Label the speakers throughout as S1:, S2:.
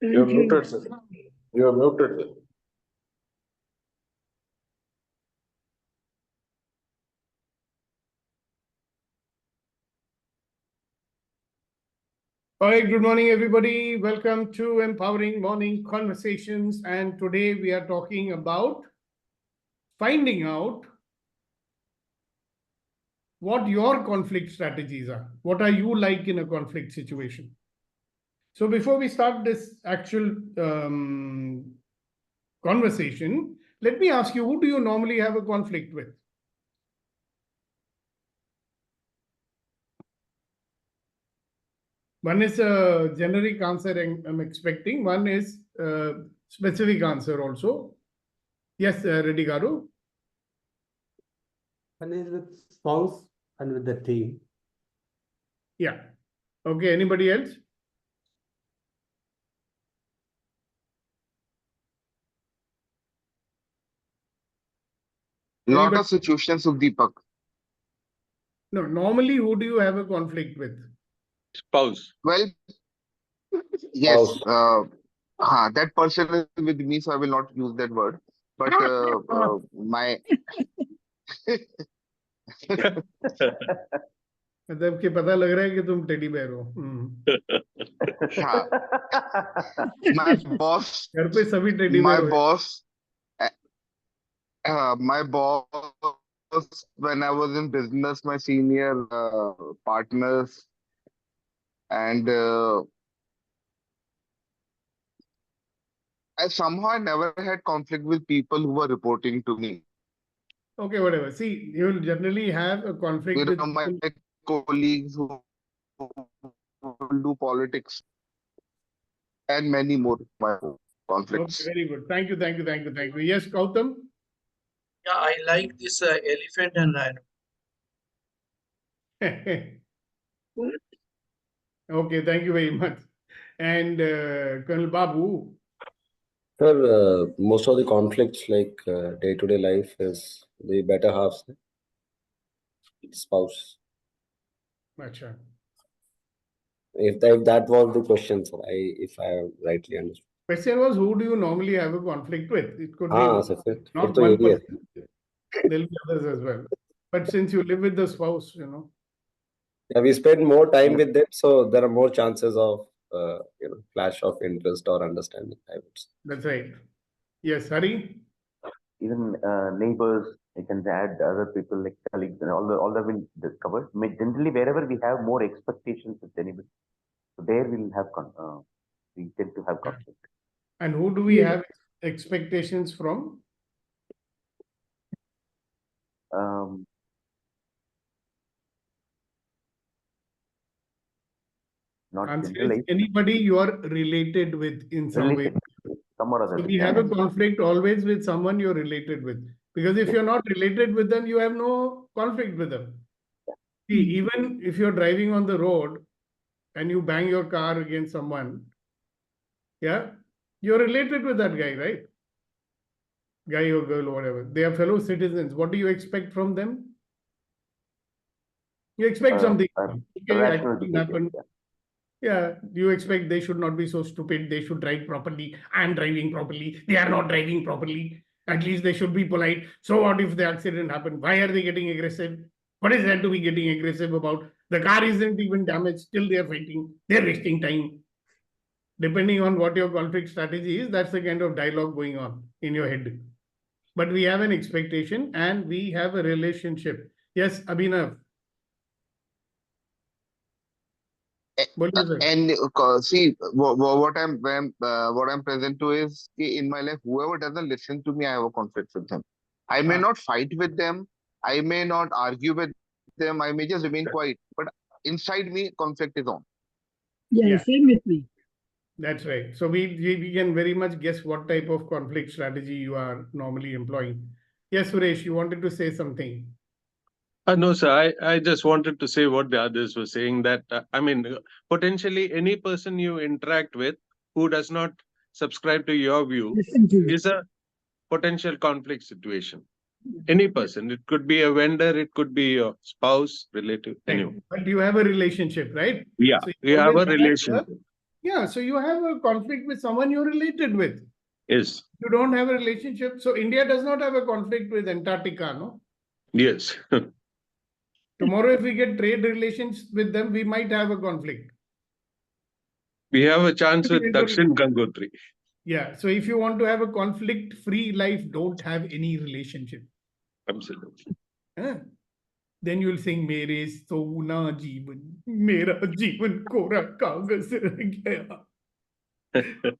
S1: You're muted, sir. You are muted, sir.
S2: All right, good morning, everybody. Welcome to Empowering Morning Conversations. And today we are talking about finding out what your conflict strategies are. What are you like in a conflict situation? So before we start this actual conversation, let me ask you, who do you normally have a conflict with? One is a generic answer I'm expecting. One is a specific answer also. Yes, Reddy Garu.
S3: One is with spouse and with the team.
S2: Yeah. Okay, anybody else?
S4: Lot of situations of Deepak.
S2: No, normally who do you have a conflict with?
S5: Spouse.
S4: Well, yes,
S1: Spouse.
S4: that person is with me, so I will not use that word. But my
S2: मतलब कि पता लग रहा है कि तुम teddy bear हो
S4: my boss,
S2: घर पे सभी टेडी
S4: my
S2: बेयर हो
S4: boss, my boss. When I was in business, my senior partners, and I somehow never had conflict with people who were reporting to me.
S2: Okay, whatever. See, you will generally have a conflict
S4: You
S2: with
S4: know, my colleagues who will do politics and many more conflicts.
S2: Okay, very good. Thank you, thank you, thank you, thank you. Yes, Gautam?
S6: Yeah, I like this elephant and rhino.
S2: Okay, thank you very much. And Colonel Babu?
S3: Sir, most of the conflicts like day-to-day life is the better half, spouse.
S2: Acha.
S3: If that was the question, sir, if I rightly understood.
S2: Question was, who do you normally have a conflict with? It could be
S3: sir,
S2: not one person. There will be others as well. But since you live with the spouse, you know.
S3: Yeah, we spend more time with them, so there are more chances of clash of interest or understanding, I would say.
S2: That's right. Yes, Hari?
S7: Even neighbors, you can add other people like colleagues, and all that will discover. Generally, wherever we have more expectations with anybody, so there we'll have we tend to have conflict.
S2: And who do we have expectations from?
S7: Not
S2: anybody you are related with in some way.
S7: Some or other.
S2: So we have a conflict always with someone you're related with. Because if you're not related with them, you have no conflict with them. See, even if you're driving on the road and you bang your car against someone, yeah, you're related with that guy, right? Guy or girl or whatever. They are fellow citizens. What do you expect from them? You expect something. Okay, yeah, you expect they should not be so stupid. They should drive properly. I'm driving properly. They are not driving properly. At least they should be polite. So what if the accident happened? Why are they getting aggressive? What is there to be getting aggressive about? The car isn't even damaged. Still they are fighting. They're wasting time. Depending on what your conflict strategy is, that's the kind of dialogue going on in your head. But we have an expectation and we have a relationship. Yes, Abhinav.
S4: And see, what I'm present to is in my life, whoever doesn't listen to me, I have a conflict with them. I may not fight with them, I may not argue with them, I may just remain quiet, but inside me, conflict is on.
S8: Yeah, same with me.
S2: That's right. So we can very much guess what type of conflict strategy you are normally employing. Yes, Suresh, you wanted to say something.
S5: No, sir. I just wanted to say what the others were saying, that potentially any person you interact with who does not subscribe to your view is a potential conflict situation. Any person. It could be a vendor, it could be your spouse, relative, anyone.
S2: But you have a relationship, right?
S5: Yeah,
S2: so
S5: you have a relationship.
S2: Yeah, so you have a conflict with someone you're related with.
S5: Yes.
S2: You don't have a relationship. So India does not have a conflict with Antarctica, no?
S5: Yes.
S2: Tomorrow, if we get trade relations with them, we might have a conflict.
S5: We have a chance with Dakshin Gangotri.
S2: Yeah. So if you want to have a conflict-free life, don't have any relationship.
S5: Absolutely.
S2: Huh? Then you'll sing Mere Sona Jeevan, Mera Jeevan Kora Kagas Reh Gaya.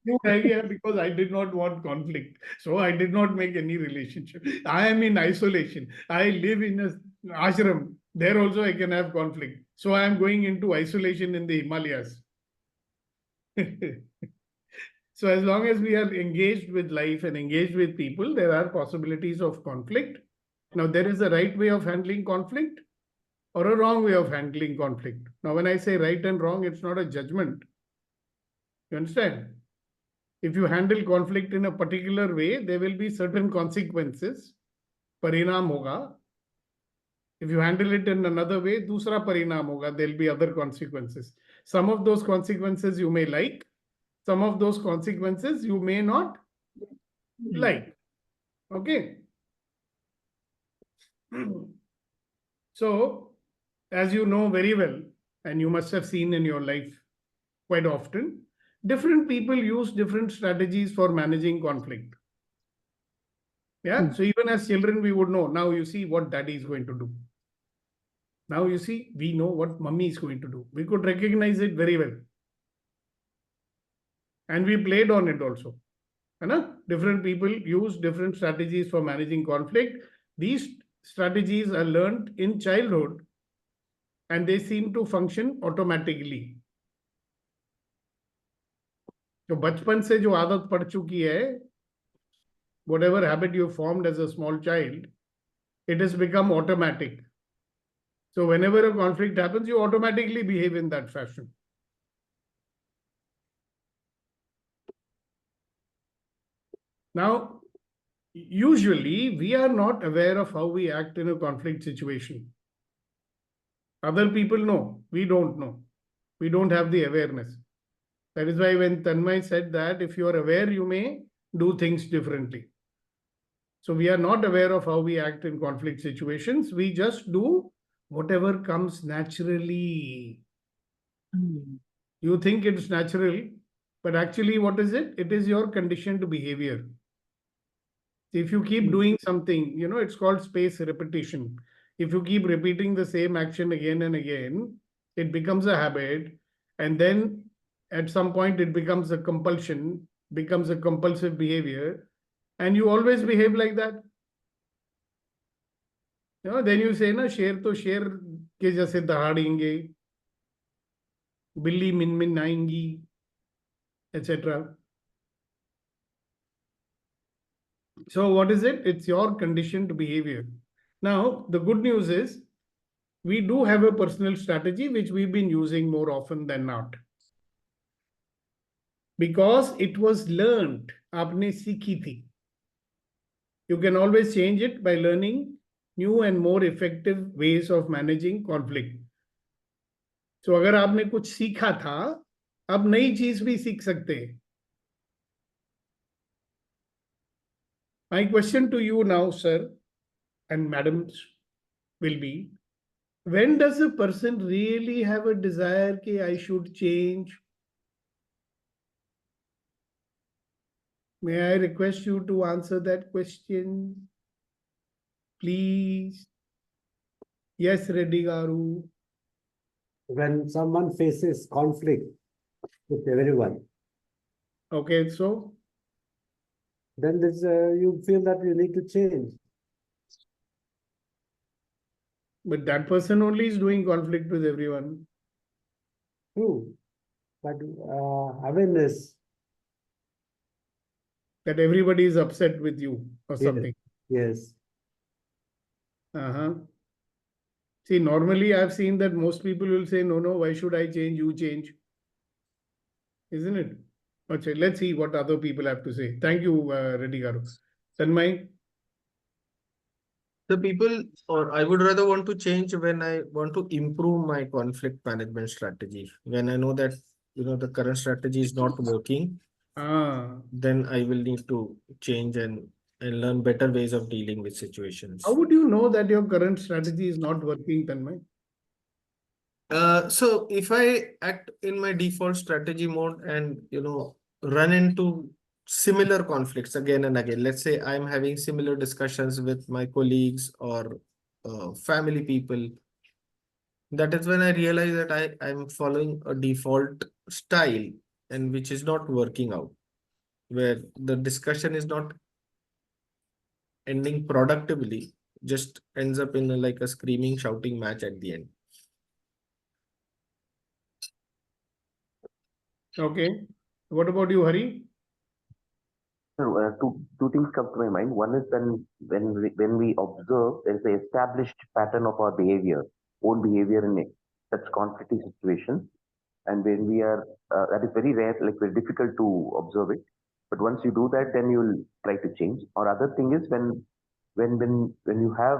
S2: No idea, because I did not want conflict. So I did not make any relationship. I am in isolation. I live in a ashram. There also I can have conflict. So I am going into isolation in the Himalayas. So as long as we are engaged with life and engaged with people, there are possibilities of conflict. Now, there is a right way of handling conflict or a wrong way of handling conflict. Now, when I say right and wrong, it's not a judgment. You understand? If you handle conflict in a particular way, there will be certain consequences. Parinam hoga. If you handle it in another way, dusra parinam hoga. There'll be other consequences. Some of those consequences you may like. Some of those consequences you may not like. Okay. So, as you know very well, and you must have seen in your life quite often, different people use different strategies for managing conflict. Yeah. So even as children, we would know, now you see what daddy is going to do. Now you see, we know what mummy is going to do. We could recognize it very well. And we played on it also. Different people use different strategies for managing conflict. These strategies are learned in childhood and they seem to function automatically. तो बचपन से जो आदत पड़ चुकी है, whatever habit you formed as a small child, it has become automatic. So whenever a conflict happens, you automatically behave in that fashion. Now, usually we are not aware of how we act in a conflict situation. Other people know, we don't know. We don't have the awareness. That is why when Tanmay said that if you are aware, you may do things differently. So we are not aware of how we act in conflict situations. We just do whatever comes naturally. You think it's natural, but actually what is it? It is your conditioned behavior. If you keep doing something, it's called space repetition. If you keep repeating the same action again and again, it becomes a habit. And then at some point, it becomes a compulsion, becomes a compulsive behavior. And you always behave like that. Then you say, na, शेर तो शेर के जैसे दहाड़ेंगे, बिल्ली मिन मिन आएंगी, etc. So what is it? It's your conditioned behavior. Now, the good news is we do have a personal strategy which we've been using more often than not. Because it was learned. Aapne सीखी थी. You can always change it by learning new and more effective ways of managing conflict. So अगर आपने कुछ सीखा था, अब नई चीज भी सीख सकते हैं. My question to you now, sir, and madams, will be, when does a person really have a desire that I should change? May I request you to answer that question? Please. Yes, Reddy Garu.
S9: When someone faces conflict with everyone,
S2: Okay, so
S9: then you feel that you need to change.
S2: but that person only is doing conflict with everyone.
S9: True. But awareness,
S2: That everybody is upset with you or something.
S9: yes.
S2: See, normally I've seen that most people will say, no, why should I change? You change. Isn't it? Okay, let's see what other people have to say. Thank you, Reddy Garu. Tanmay?
S10: The people, or I would rather want to change when I want to improve my conflict management strategy. When I know that the current strategy is not working, then I will need to change and learn better ways of dealing with situations.
S2: How would you know that your current strategy is not working, Tanmay?
S10: So if I act in my default strategy mode and run into similar conflicts again and again, let's say I'm having similar discussions with my colleagues or family people, that is when I realize that I'm following a default style and which is not working out, where the discussion is not ending productively, just ends up in like a screaming, shouting match at the end.
S2: Okay. What about you, Hari?
S7: So two things come to my mind. One is when we observe there is an established pattern of our behavior, own behavior in such conflicting situations, and when we are that is very rare, like very difficult to observe it. But once you do that, then you'll try to change. Or other thing is when you have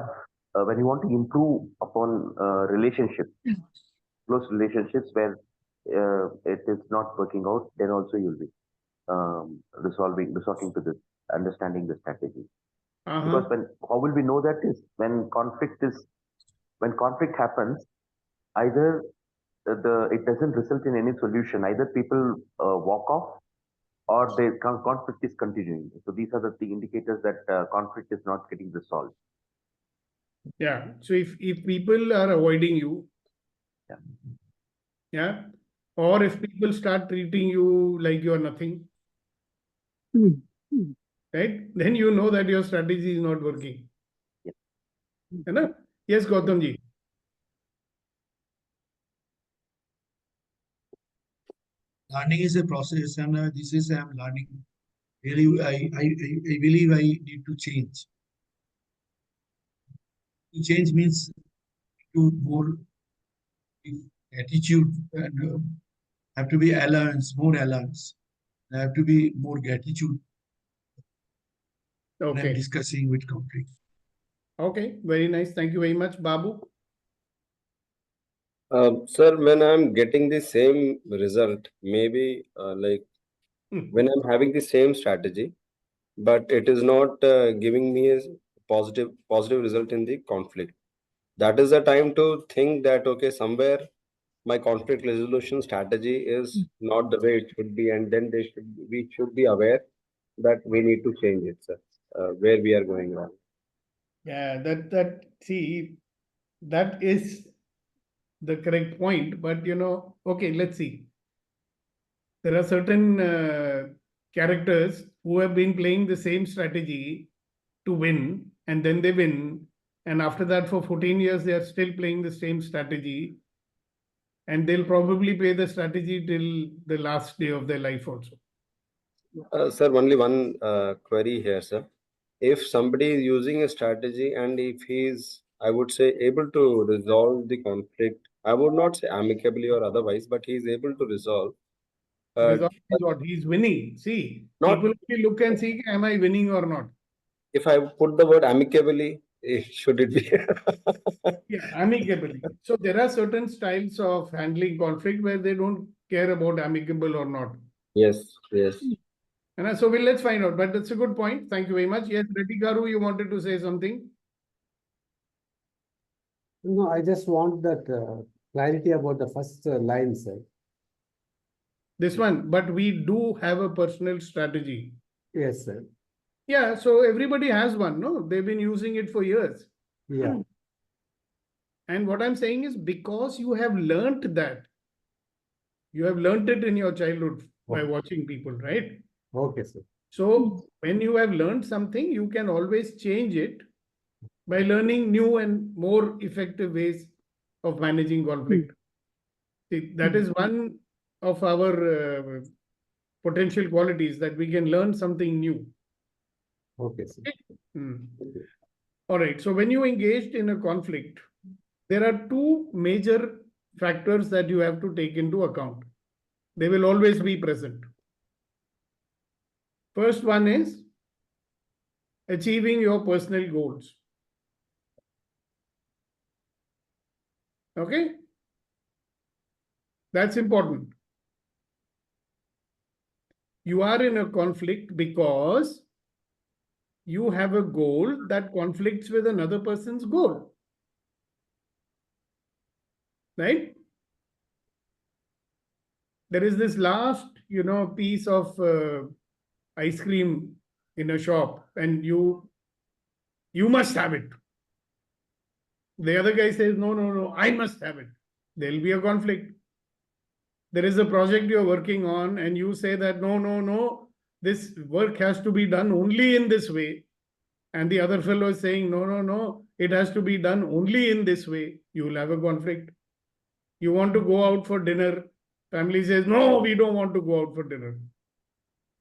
S7: when you want to improve upon relationships, close relationships where it is not working out, then also you'll be resorting to this, understanding the strategy. Because how will we know that is when conflict happens, either it doesn't result in any solution. Either people walk off, or the conflict is continuing. So these are the indicators that conflict is not getting resolved.
S2: Yeah. So if people are avoiding you,
S7: Yeah.
S2: yeah, or if people start treating you like you are nothing, right? Then you know that your strategy is not working.
S7: Yeah.
S2: Yes, Gautam ji.
S6: Learning is a process, and this is I'm learning. Really, I believe I need to change. To change means to more attitude and have to be alliance, more alliance. I have to be more gratitude when I'm discussing with conflict.
S2: Okay, very nice. Thank you very much, Babu.
S3: Sir, when I'm getting the same result, maybe when I'm having the same strategy, but it is not giving me a positive result in the conflict. That is the time to think that okay, somewhere my conflict resolution strategy is not the way it should be, and then we should be aware that we need to change it, sir. Where we are going wrong.
S2: Yeah, that is the correct point. But okay, let's see. There are certain characters who have been playing the same strategy to win, and then they win. And after that, for 14 years, they are still playing the same strategy. And they'll probably play the strategy till the last day of their life also.
S3: Sir, only one query here, sir. If somebody is using a strategy and if he is, I would say, able to resolve the conflict, I would not say amicably or otherwise, but he is able to resolve.
S2: Resolve is what? He's winning. See, people will look and see, am I winning or not?
S3: If I put the word amicably, should it be?
S2: Yeah, amicably. So there are certain styles of handling conflict where they don't care about amicable or not.
S3: Yes, yes.
S2: And so let's find out. But that's a good point. Thank you very much. Yes, Reddy Garu, you wanted to say something?
S9: No, I just want that clarity about the first line, sir.
S2: This one, but we do have a personal strategy.
S9: Yes, sir.
S2: Yeah, so everybody has one, no? They've been using it for years.
S9: Yeah.
S2: And what I'm saying is because you have learnt that, you have learnt it in your childhood by watching people, right?
S9: Okay, sir.
S2: So when you have learned something, you can always change it by learning new and more effective ways of managing conflict. See, that is one of our potential qualities, that we can learn something new.
S9: Okay, sir.
S2: All right. So when you engaged in a conflict, there are two major factors that you have to take into account. They will always be present. First one is achieving your personal goals. Okay? That's important. You are in a conflict because you have a goal that conflicts with another person's goal. Right? There is this last, piece of ice cream in a shop, and you must have it. The other guy says, no, I must have it. There'll be a conflict. There is a project you're working on, and you say that, no, this work has to be done only in this way. And the other fellow is saying, no, it has to be done only in this way. You will have a conflict. You want to go out for dinner. Family says, no, we don't want to go out for dinner.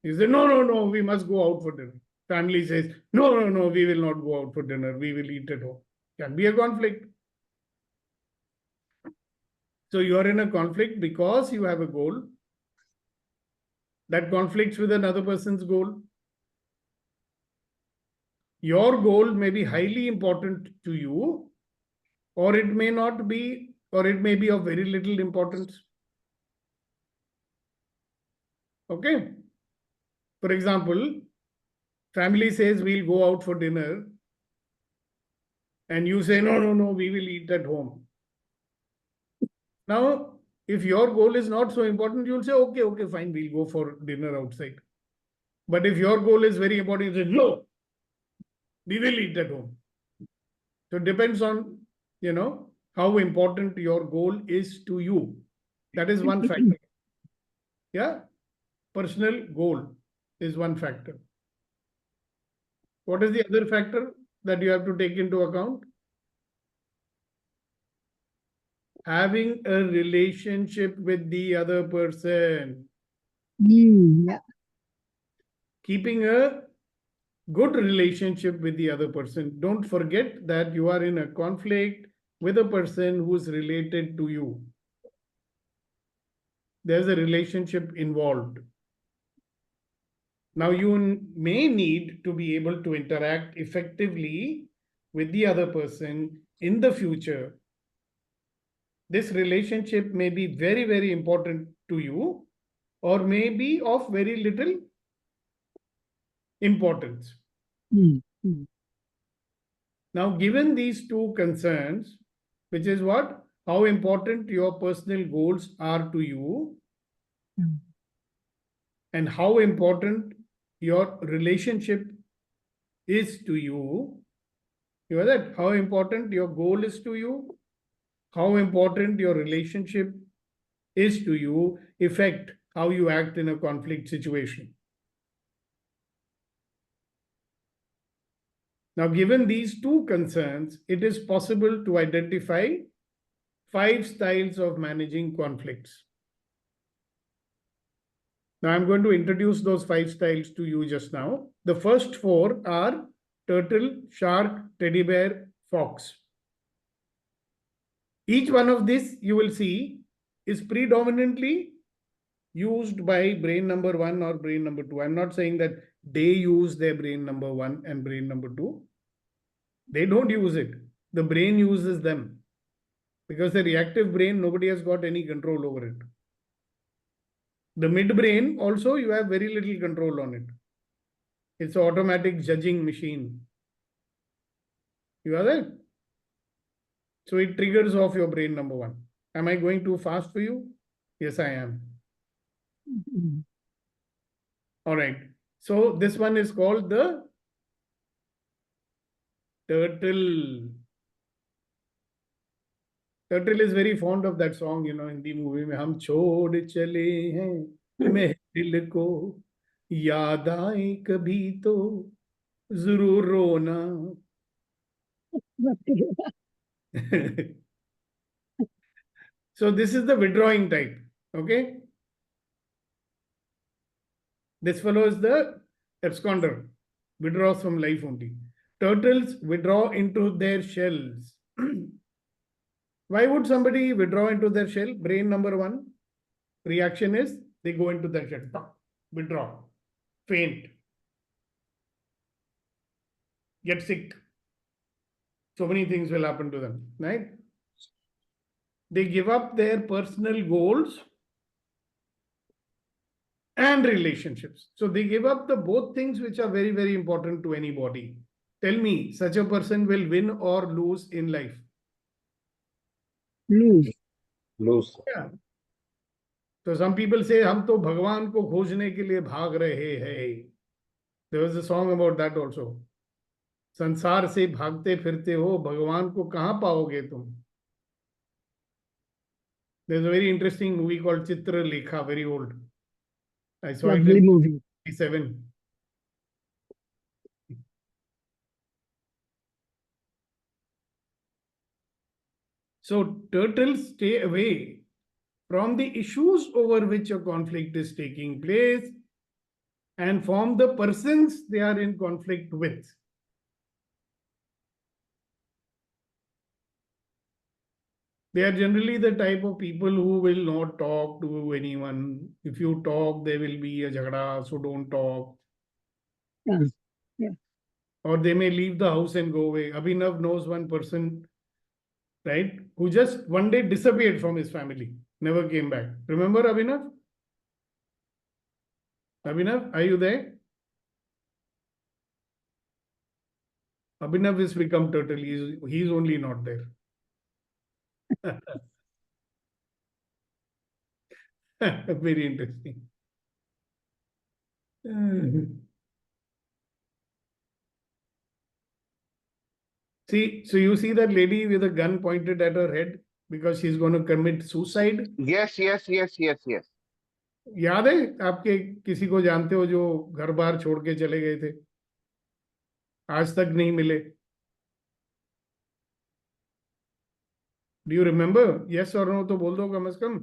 S2: You say, no, we must go out for dinner. Family says, no, we will not go out for dinner. We will eat at home. Can be a conflict. So you are in a conflict because you have a goal that conflicts with another person's goal. Your goal may be highly important to you, or it may not be, or it may be of very little importance. Okay. For example, family says we'll go out for dinner, and you say, no, we will eat at home. Now, if your goal is not so important, you'll say, okay, fine, we'll go for dinner outside. But if your goal is very important, you say, no, we will eat at home. So it depends on, how important your goal is to you. That is one factor. Yeah. Personal goal is one factor. What is the other factor that you have to take into account? Having a relationship with the other person.
S8: Yeah.
S2: Keeping a good relationship with the other person. Don't forget that you are in a conflict with a person who is related to you. There's a relationship involved. Now, you may need to be able to interact effectively with the other person in the future. This relationship may be very, very important to you, or may be of very little importance. Now, given these two concerns, which is what? How important your personal goals are to you, and how important your relationship is to you. You know that? How important your goal is to you, how important your relationship is to you, affect how you act in a conflict situation. Now, given these two concerns, it is possible to identify 5 styles of managing conflicts. Now, I'm going to introduce those 5 styles to you just now. The first 4 are turtle, shark, teddy bear, fox. Each one of these, you will see, is predominantly used by brain number 1 or brain number 2. I'm not saying that they use their brain number 1 and brain number 2. They don't use it. The brain uses them. Because the reactive brain, nobody has got any control over it. The midbrain also, you have very little control on it. It's an automatic judging machine. You are there? So it triggers off your brain number 1. Am I going too fast for you? Yes, I am. All right. So this one is called the turtle. Turtle is very fond of that song, in the movie में हम छोड़ चले हैं महफिल को याद आए कभी तो जरूर रोना. So this is the withdrawing type. Okay. This fellow is the absconder, withdraws from life only. Turtles withdraw into their shells. Why would somebody withdraw into their shell? Brain number 1 reaction is they go into their shell, withdraw, faint, get sick. So many things will happen to them, right? They give up their personal goals and relationships. So they give up the both things which are very, very important to anybody. Tell me, such a person will win or lose in life?
S8: Lose.
S3: Lose.
S2: Yeah. So some people say, हम तो भगवान को खोजने के लिए भाग रहे हैं. There was a song about that also. संसार से भागते फिरते हो, भगवान को कहाँ पाओगे तुम? There's a very interesting movie called Chitra Lekha, very old. I saw it
S8: Lovely
S2: in
S8: movie.
S2: 1987. So turtles stay away from the issues over which a conflict is taking place and from the persons they are in conflict with. They are generally the type of people who will not talk to anyone. If you talk, there will be a jhagda, so don't talk.
S8: Yeah. Yeah.
S2: Or they may leave the house and go away. Abhinav knows one person, right, who just one day disappeared from his family, never came back. Remember Abhinav? Abhinav, are you there? Abhinav has become turtle. He's only not there. Very interesting. See, so you see that lady with a gun pointed at her head because she's going to commit suicide.
S4: Yes.
S2: याद है आपके किसी को जानते हो जो घर बार छोड़ के चले गए थे, आज तक नहीं मिले? Do you remember? Yes or no? तो बोल दो कम से कम.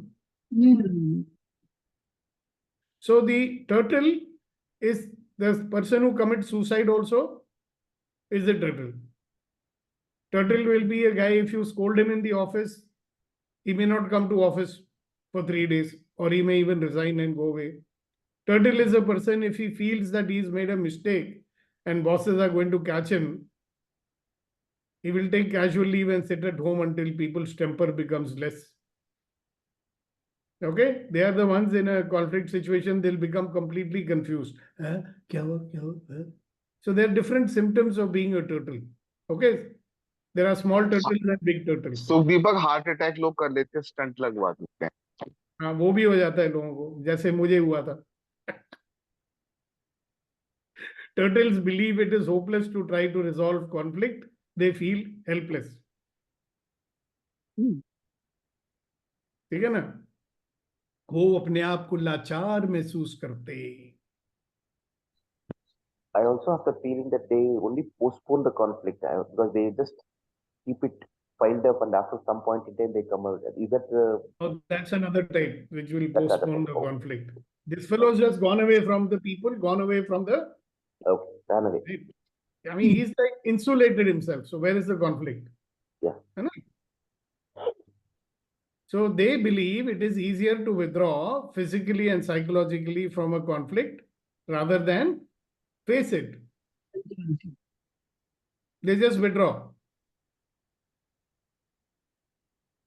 S2: So the turtle is the person who commits suicide also is a turtle. Turtle will be a guy, if you scold him in the office, he may not come to office for 3 days, or he may even resign and go away. Turtle is a person, if he feels that he's made a mistake and bosses are going to catch him, he will take casual leave and sit at home until people's temper becomes less. Okay? They are the ones in a conflict situation, they'll become completely confused. Kya hua? Kya hua? Huh? So there are different symptoms of being a turtle. Okay? There are small turtles and big turtles.
S4: So Deepak heart attack लोग कर लेते हैं, stunt लगवा देते हैं.
S2: हाँ, वो भी हो जाता है लोगों को, जैसे मुझे हुआ था. Turtles believe it is hopeless to try to resolve conflict. They feel helpless. ठीक है ना? वो अपने आप को लाचार महसूस करते.
S7: I also have the feeling that they only postpone the conflict because they just keep it piled up, and after some point in time they come out. Is that
S2: Oh, that's another type which will
S7: That's another
S2: postpone
S7: type.
S2: the conflict. This fellow has just gone away from the people, gone away from the.
S7: okay? Run away.
S2: I mean, he's like insulated himself. So where is the conflict?
S7: Yeah.
S2: So they believe it is easier to withdraw physically and psychologically from a conflict rather than face it. They just withdraw.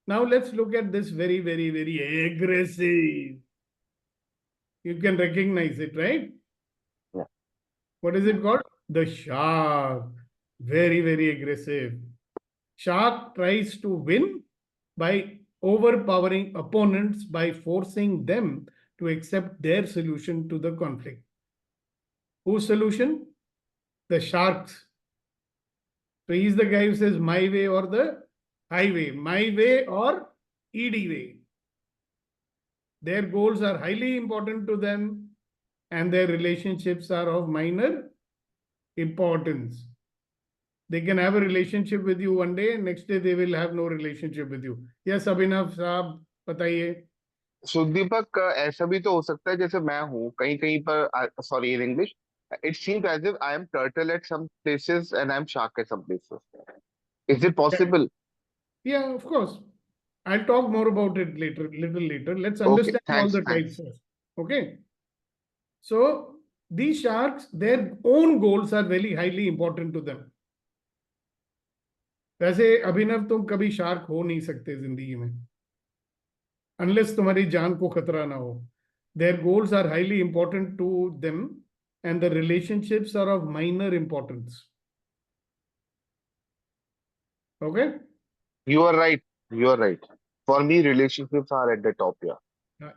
S2: Now let's look at this very, very, very aggressive. You can recognize it, right?
S7: Yeah.
S2: What is it called? The shark. Very, very aggressive. Shark tries to win by overpowering opponents by forcing them to accept their solution to the conflict. Whose solution? The shark's. So he's the guy who says my way or the highway, my way or ED way. Their goals are highly important to them and their relationships are of minor importance. They can have a relationship with you one day and next day they will have no relationship with you. Yes, Abhinav साहब बताइए.
S4: So दीपक ऐसा भी तो हो सकता है जैसे मैं हूँ कहीं कहीं पर, sorry in English, it seems as if I am turtle at some places and I am shark at some places. Is it possible?
S2: Yeah, of course. I'll talk more about it later, little later. Let's
S4: Okay,
S2: understand all
S4: thanks,
S2: the
S4: thanks.
S2: types first. Okay. So these sharks, their own goals are very highly important to them. वैसे अभिनव तुम कभी shark हो नहीं सकते जिंदगी में, unless तुम्हारी जान को खतरा ना हो. Their goals are highly important to them, and the relationships are of minor importance. Okay?
S4: You are right. You are right. For me, relationships are at the top here.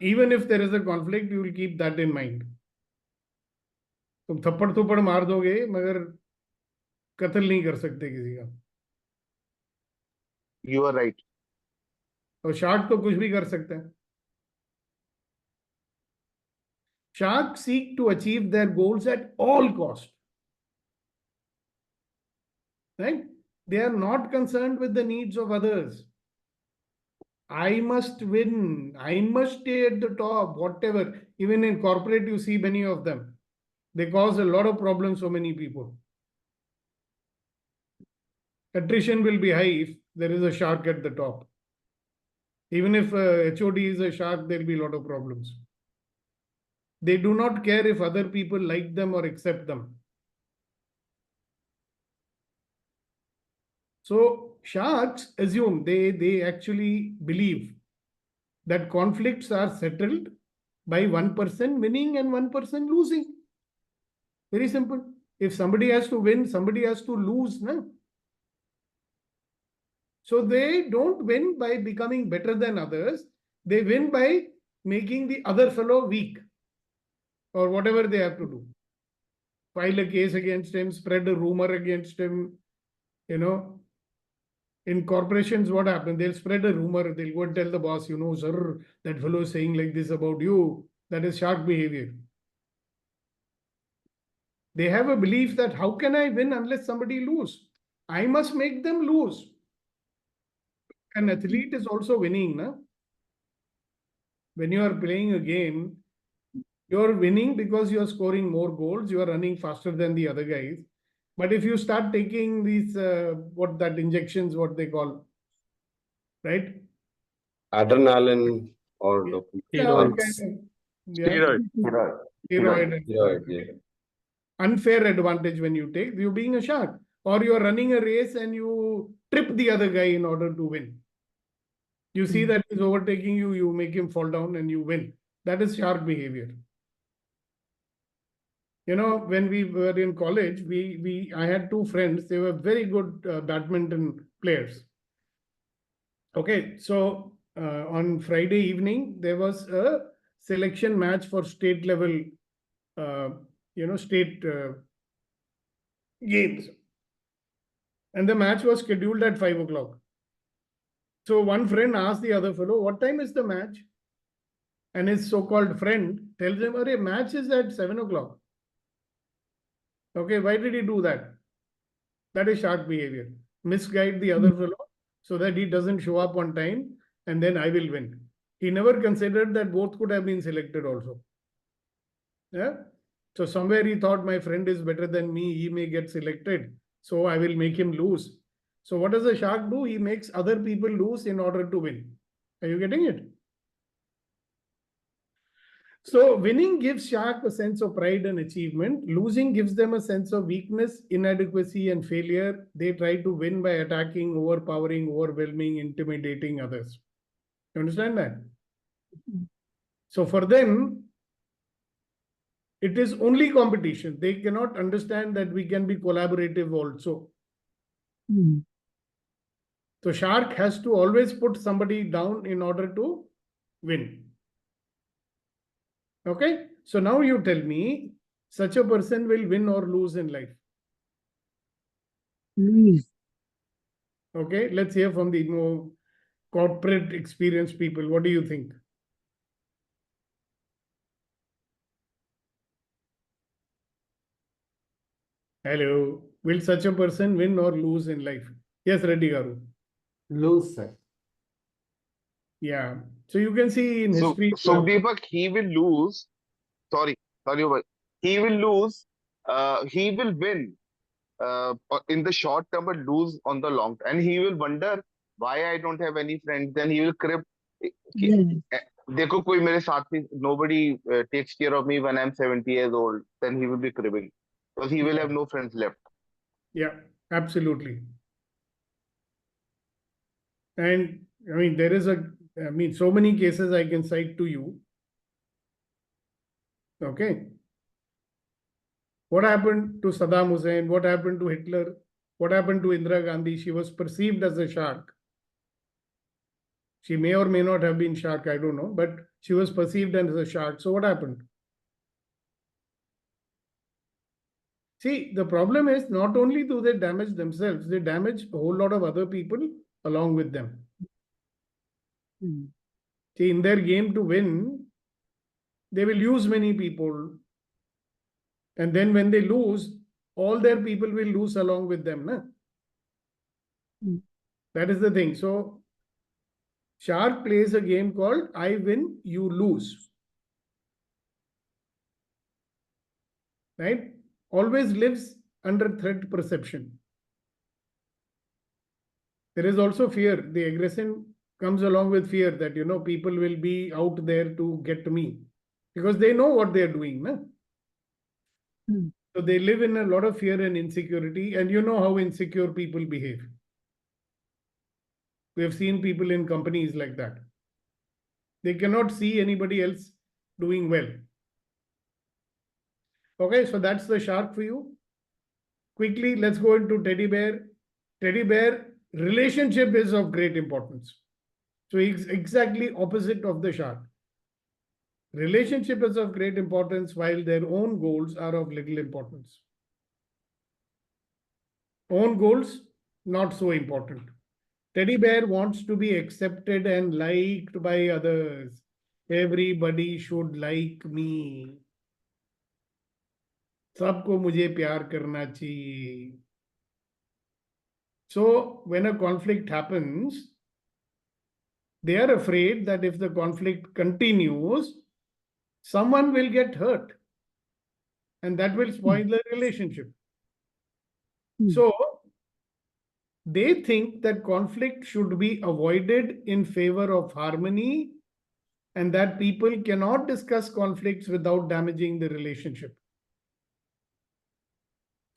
S2: Even if there is a conflict, you will keep that in mind. तुम थप्पड़ थप्पड़ मार दोगे मगर कत्ल नहीं कर सकते किसी का.
S4: You are right.
S2: और शार्क तो कुछ भी कर सकता है. Sharks seek to achieve their goals at all cost. Right? They are not concerned with the needs of others. I must win. I must stay at the top, whatever. Even in corporate, you see many of them. They cause a lot of problems for many people. Attrition will be high if there is a shark at the top. Even if HOD is a shark, there will be a lot of problems. They do not care if other people like them or accept them. So sharks assume, they actually believe that conflicts are settled by one person winning and one person losing. Very simple. If somebody has to win, somebody has to lose. No? So they don't win by becoming better than others. They win by making the other fellow weak or whatever they have to do. File a case against him, spread a rumor against him. You know, in corporations, what happens? They'll spread a rumor. They'll go and tell the boss, you know, sir, that fellow is saying like this about you. That is shark behavior. They have a belief that how can I win unless somebody lose? I must make them lose. An athlete is also winning. Na? When you are playing a game, you're winning because you're scoring more goals. You are running faster than the other guys. But if you start taking these, what that injections, what they call, right?
S3: Adrenaline or
S2: Yeah, all
S3: dopamine.
S2: kind of, yeah,
S5: Steroid.
S2: steroid.
S3: Yeah.
S2: Unfair advantage when you take, you being a shark, or you're running a race and you trip the other guy in order to win. You see that he's overtaking you, you make him fall down and you win. That is shark behavior. You know, when we were in college, I had two friends. They were very good badminton players. Okay, so on Friday evening, there was a selection match for state level, state games. And the match was scheduled at 5 o'clock. So one friend asked the other fellow, what time is the match? And his so-called friend tells him, "Arey, match is at 7 o'clock. Okay, why did he do that? That is shark behavior. Misguide the other fellow so that he doesn't show up on time and then I will win. He never considered that both could have been selected also. Yeah. So somewhere he thought my friend is better than me. He may get selected. So I will make him lose. So what does a shark do? He makes other people lose in order to win. Are you getting it? So winning gives shark a sense of pride and achievement. Losing gives them a sense of weakness, inadequacy, and failure. They try to win by attacking, overpowering, overwhelming, intimidating others. You understand that? So for them, it is only competition. They cannot understand that we can be collaborative also. So shark has to always put somebody down in order to win. Okay, so now you tell me, such a person will win or lose in life. Okay, let's hear from the more corporate experienced people. What do you think? Hello, will such a person win or lose in life? Yes, Reddy Garu.
S9: Lose, sir.
S2: Yeah, so you can see in history.
S4: So Deepak, he will lose. Sorry, but he will lose. He will win in the short term, but lose on the long term. And he will wonder why I don't have any friends. Then he will crib. देखो कोई मेरे साथ नहीं, nobody takes care of me when I'm 70 years old. Then he will be cribbing because he will have no friends left.
S2: Yeah, absolutely. And I mean, so many cases I can cite to you. Okay. What happened to Saddam Hussein? What happened to Hitler? What happened to Indira Gandhi? She was perceived as a shark. She may or may not have been shark, I don't know, but she was perceived as a shark. So what happened? See, the problem is not only do they damage themselves, they damage a whole lot of other people along with them. See, in their game to win, they will use many people. And then when they lose, all their people will lose along with them. Na? That is the thing. So, shark plays a game called I win, you lose. Right? Always lives under threat perception. There is also fear. The aggression comes along with fear that, people will be out there to get me because they know what they're doing. Na? So they live in a lot of fear and insecurity, and you know how insecure people behave. We have seen people in companies like that. They cannot see anybody else doing well. Okay, so that's the shark for you. Quickly, let's go into teddy bear. Teddy bear relationship is of great importance. So it's exactly opposite of the shark. Relationship is of great importance while their own goals are of little importance. Own goals, not so important. Teddy bear wants to be accepted and liked by others. Everybody should like me. सबको मुझे प्यार करना चाहिए. So when a conflict happens, they are afraid that if the conflict continues, someone will get hurt. And that will spoil the relationship. So they think that conflict should be avoided in favor of harmony and that people cannot discuss conflicts without damaging the relationship.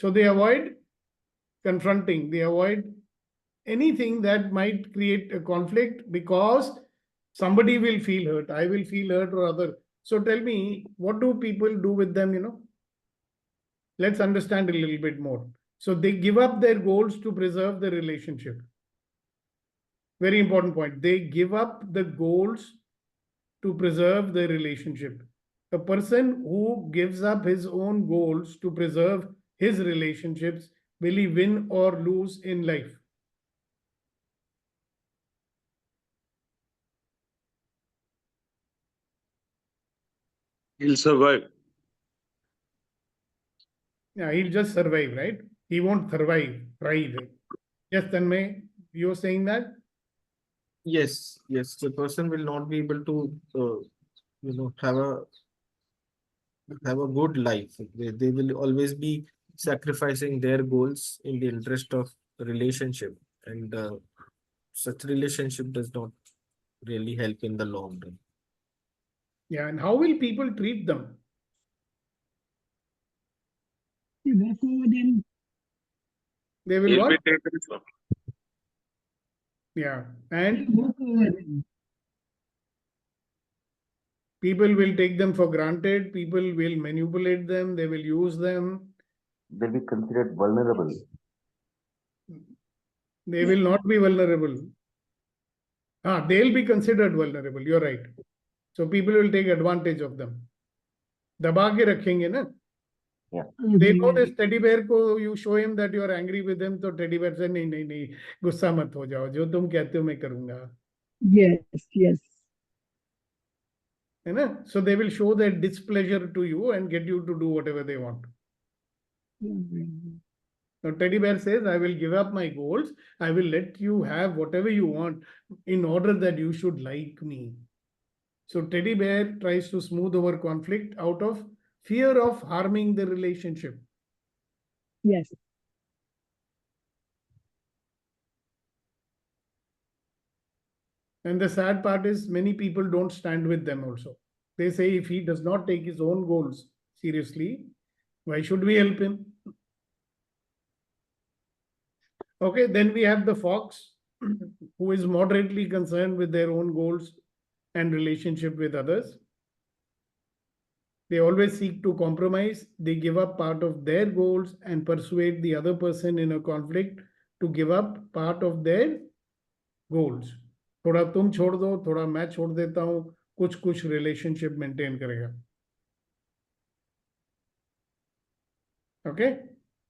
S2: So they avoid confronting, they avoid anything that might create a conflict because somebody will feel hurt. I will feel hurt or other. So tell me, what do people do with them, Let's understand a little bit more. So they give up their goals to preserve the relationship. Very important point. They give up the goals to preserve the relationship. A person who gives up his own goals to preserve his relationships, will he win or lose in life?
S5: He'll survive.
S2: Yeah, he'll just survive, right? He won't thrive. Yes, Tanmay, you're saying that?
S10: Yes, the person will not be able to, have a good life. They will always be sacrificing their goals in the interest of relationship, and such relationship does not really help in the long run.
S2: Yeah, and how will people treat them?
S8: They walk over them.
S2: They will
S5: He'll
S2: what?
S5: be taken from.
S2: Yeah,
S8: They
S2: and
S8: walk over them.
S2: people will take them for granted. People will manipulate them. They will use them.
S7: They'll be considered vulnerable.
S2: They will not be vulnerable. They'll be considered vulnerable. You're right. So people will take advantage of them. दबा के रखेंगे ना?
S7: Yeah.
S2: They know this teddy bear को you show him that you are angry with him, तो teddy bear से नहीं गुस्सा मत हो जाओ, जो तुम कहते हो मैं करूंगा.
S8: Yes.
S2: है ना? So they will show their displeasure to you and get you to do whatever they want. Now teddy bear says, I will give up my goals. I will let you have whatever you want in order that you should like me. So teddy bear tries to smooth over conflict out of fear of harming the relationship.
S8: Yes.
S2: And the sad part is many people don't stand with them also. They say if he does not take his own goals seriously, why should we help him? Okay, then we have the fox who is moderately concerned with their own goals and relationship with others. They always seek to compromise. They give up part of their goals and persuade the other person in a conflict to give up part of their goals. थोड़ा तुम छोड़ दो, थोड़ा मैं छोड़ देता हूं, कुछ कुछ रिलेशनशिप मेंटेन करेगा. Okay,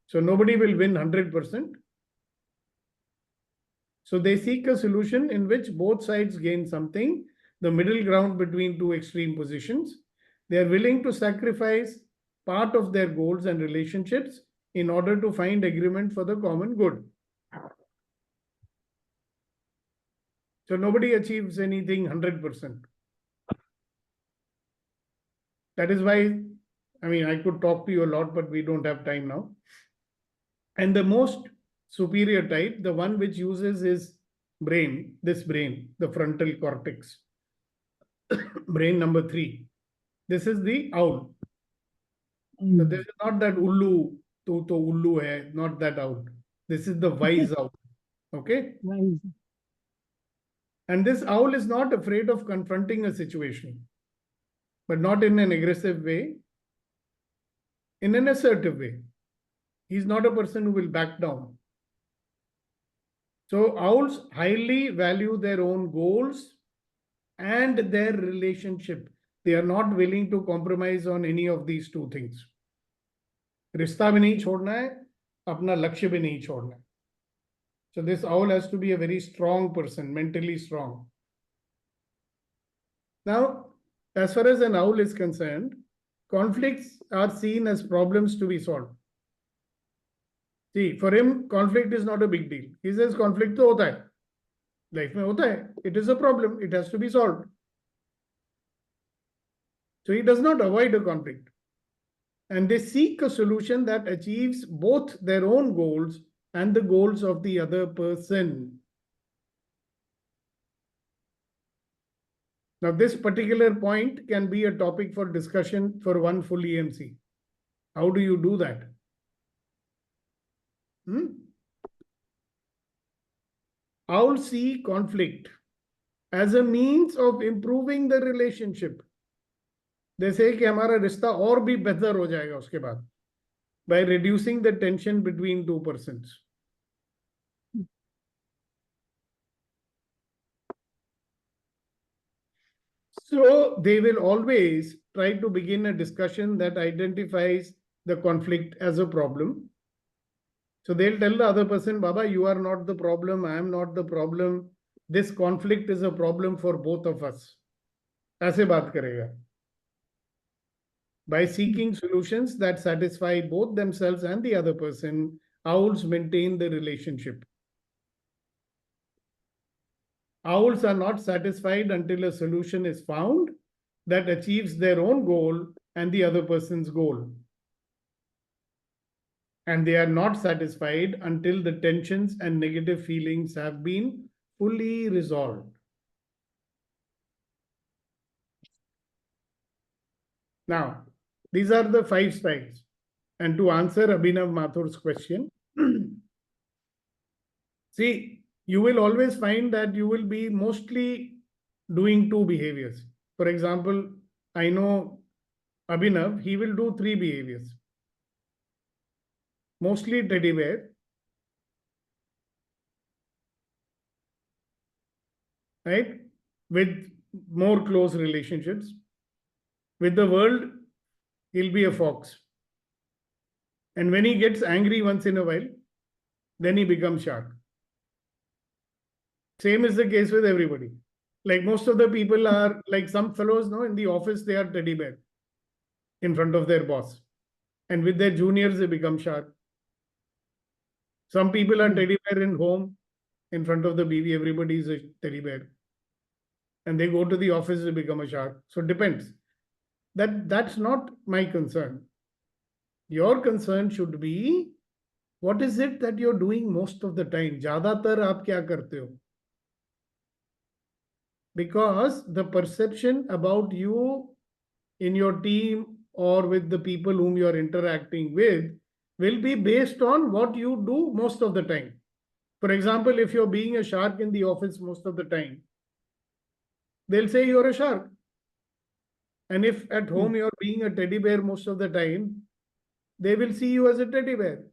S2: so nobody will win 100%. So they seek a solution in which both sides gain something, the middle ground between two extreme positions. They are willing to sacrifice part of their goals and relationships in order to find agreement for the common good. So nobody achieves anything 100%. That is why, I could talk to you a lot, but we don't have time now. And the most superior type, the one which uses his brain, the frontal cortex, brain number 3. This is the owl. So this is not that ullu, to ullu hai, not that owl. This is the wise owl. Okay?
S8: Wise.
S2: And this owl is not afraid of confronting a situation, but not in an aggressive way, in an assertive way. He's not a person who will back down. So owls highly value their own goals and their relationship. They are not willing to compromise on any of these two things. रिश्ता भी नहीं छोड़ना है, अपना लक्ष्य भी नहीं छोड़ना है. So this owl has to be a very strong person, mentally strong. Now, as far as an owl is concerned, conflicts are seen as problems to be solved. See, for him, conflict is not a big deal. He says conflict to hota hai. Life mein hota hai. It is a problem. It has to be solved. So he does not avoid a conflict. And they seek a solution that achieves both their own goals and the goals of the other person. Now, this particular point can be a topic for discussion for one full EMC. How do you do that? Owls see conflict as a means of improving the relationship. जैसे कि हमारा रिश्ता और भी बेहतर हो जाएगा उसके बाद, by reducing the tension between two persons. So they will always try to begin a discussion that identifies the conflict as a problem. So they'll tell the other person, Baba, you are not the problem, I am not the problem. This conflict is a problem for both of us. ऐसे बात करेगा. By seeking solutions that satisfy both themselves and the other person, owls maintain the relationship. Owls are not satisfied until a solution is found that achieves their own goal and the other person's goal. And they are not satisfied until the tensions and negative feelings have been fully resolved. Now, these are the 5 styles. And to answer Abhinav Mathur's question, see, you will always find that you will be mostly doing 2 behaviors. For example, I know Abhinav, he will do 3 behaviors. Mostly teddy bear, right? With more close relationships. With the world, he'll be a fox. And when he gets angry once in a while, then he becomes shark. Same is the case with everybody. Like most of the people are, like some fellows, in the office, they are teddy bear in front of their boss. And with their juniors, they become shark. Some people are teddy bear in home, in front of the BV, everybody is a teddy bear. And they go to the office, they become a shark. So it depends. That's not my concern. Your concern should be, what is it that you're doing most of the time? Zyadatar aap kya karte ho? Because the perception about you in your team or with the people whom you're interacting with will be based on what you do most of the time. For example, if you're being a shark in the office most of the time, they'll say you're a shark. And if at home you're being a teddy bear most of the time, they will see you as a teddy bear.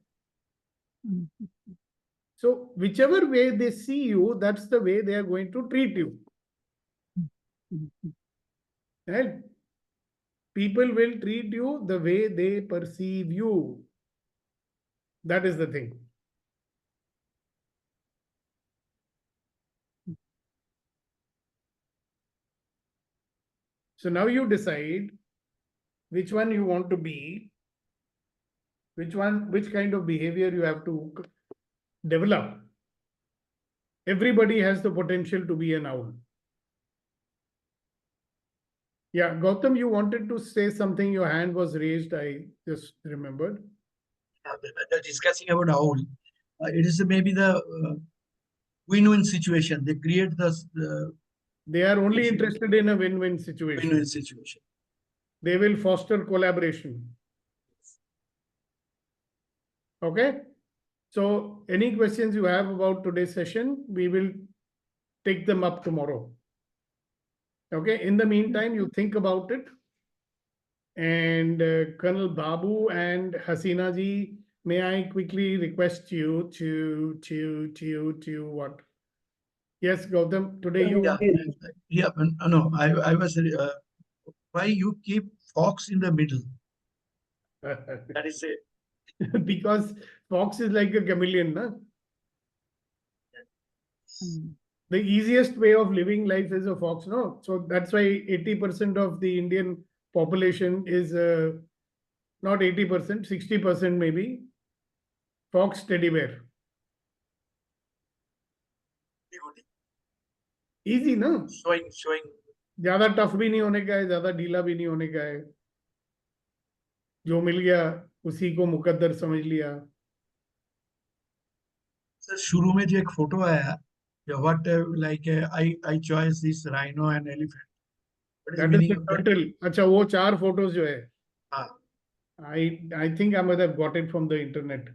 S2: So whichever way they see you, that's the way they are going to treat you. Right? People will treat you the way they perceive you. That is the thing. So now you decide which one you want to be, which kind of behavior you have to develop. Everybody has the potential to be an owl. Yeah, Gautam, you wanted to say something. Your hand was raised. I just remembered.
S6: They're discussing about owl. It is maybe the win-win situation. They create the
S2: They are only interested in a win-win situation.
S6: win-win situation.
S2: They will foster collaboration. Okay. So any questions you have about today's session, we will take them up tomorrow. Okay. In the meantime, you think about it. And Colonel Babu and Hasina ji, may I quickly request you to what? Yes, Gautam, today you.
S6: No, I was, why you keep fox in the middle? That is it.
S2: Because fox is like a chameleon, na? The easiest way of living life is a fox, no? So that's why 80% of the Indian population is not 80%, 60% maybe fox teddy bear. Easy, no?
S6: Showing.
S2: ज्यादा tough भी नहीं होने का है, ज्यादा ढीला भी नहीं होने का है. जो मिल गया उसी को मुकद्दर समझ लिया.
S6: सर शुरू में जो एक फोटो आया, what like I chose this rhino and elephant.
S2: That is the turtle. अच्छा वो 4 photos जो है.
S6: हाँ.
S2: I think I might have got it from the internet.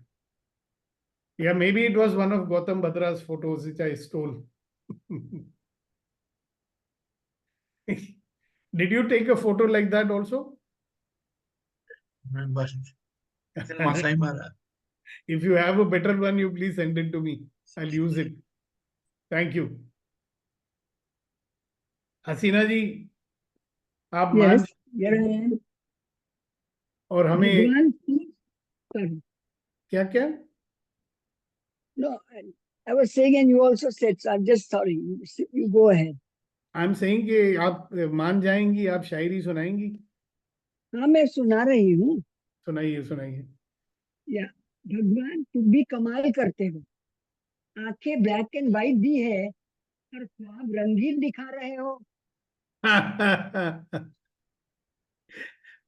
S2: Yeah, maybe it was one of Gautam Badra's photos which I stole. Did you take a photo like that also?
S6: Remember. Masai Mara.
S2: If you have a better one, you please send it to me. I'll use it. Thank you. हसीना जी, आप मान और हमें क्या क्या?
S8: No, I was saying, and you also said, so I'm just sorry. You go ahead.
S2: I'm saying कि आप मान जाएंगी, आप शायरी सुनाएंगी?
S8: हाँ, मैं सुना रही हूँ.
S2: सुनाइए.
S8: या भगवान तुम भी कमाल करते हो. आंखें ब्लैक एंड व्हाइट दी है और ख्वाब रंगीन दिखा रहे हो.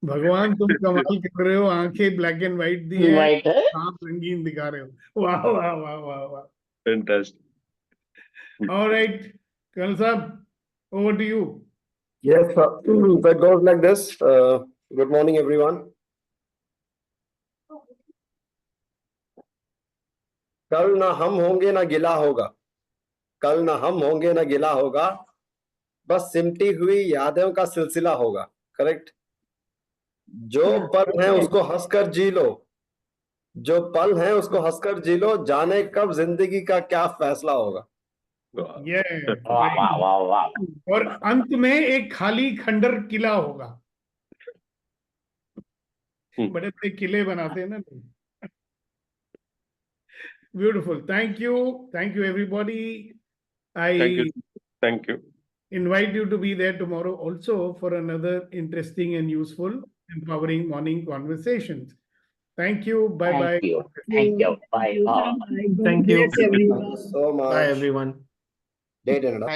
S2: भगवान तुम कमाल कर रहे हो, आंखें ब्लैक एंड व्हाइट दी है, आप रंगीन दिखा रहे हो. वाह वाह वाह वाह वाह.
S5: Fantastic.
S2: All right, Colonel Saab, over to you.
S3: Yes, that goes like this. Good morning, everyone. कल ना हम होंगे ना गिला होगा, कल ना हम होंगे ना गिला होगा, बस सिमटी हुई यादों का सिलसिला होगा. करेक्ट. जो पल है उसको हंसकर जी लो, जो पल है उसको हंसकर जी लो, जाने कब जिंदगी का क्या फैसला होगा.
S2: और अंत में एक खाली खंडर किला होगा. बड़े बड़े किले बनाते हैं ना. Beautiful. Thank you everybody.
S5: Thank you.
S2: Invite you to be there tomorrow also for another interesting and useful, empowering morning conversations. Thank you. Bye bye.
S10: Thank you. Bye.
S8: Thank you.
S3: So much.
S10: Bye everyone.
S3: Thank you.